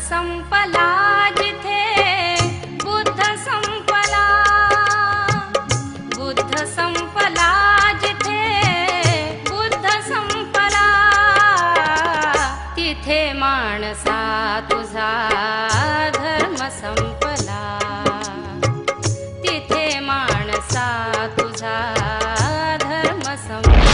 संपला जिथे बुद्ध संपला, बुद्ध संपला जिथे बुद्ध संपला, तिथे माणसा तुझा धर्म संपला, तिथे माणसा तुझा धर्म संपला.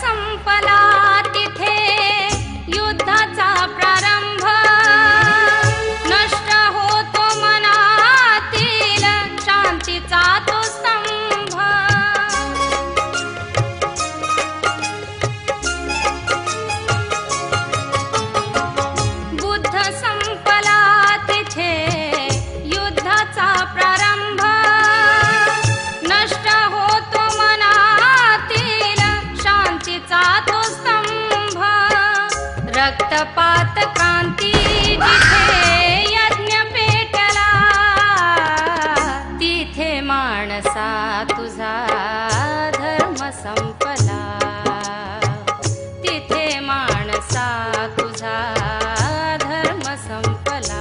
संपला तिथे युद्धाचा प्रारंभ, नष्ट होतो मनातील शांतीचा तो स्तंभ. बुद्ध संपला तिथे युद्धाचा प्रारंभ, नष्ट होतो मनातील शांतीचा तो स्तंभ. रक्तपात क्रांती जिथे यज्ञ पेटला, तिथे माणसा तुझा धर्म संपला, तिथे माणसा तुझा धर्म संपला.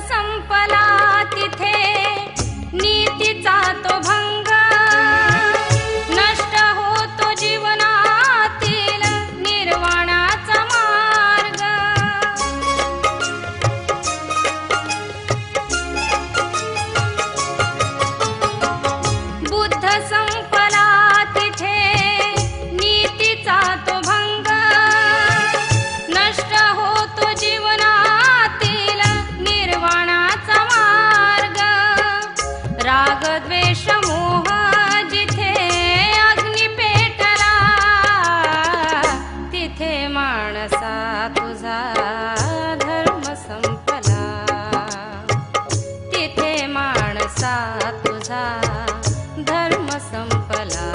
संपला तिथे नीतीचा तो भंग, नष्ट होतो जीवनातील निर्वाणाचा मार्ग. बुद्ध संपला तिथे नीतीचा तो भंग, नष्ट होतो जीवनातील निर्वाणाचा मार्ग. राग द्वेष मोह जिथे अग्नी पेटला, तिथे माणसा तुझा धर्म संपला, तिथे माणसा तुझा धर्म संपला.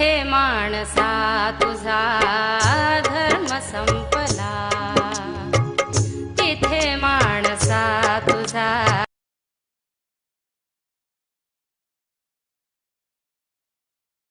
तिथे माणसा तुझा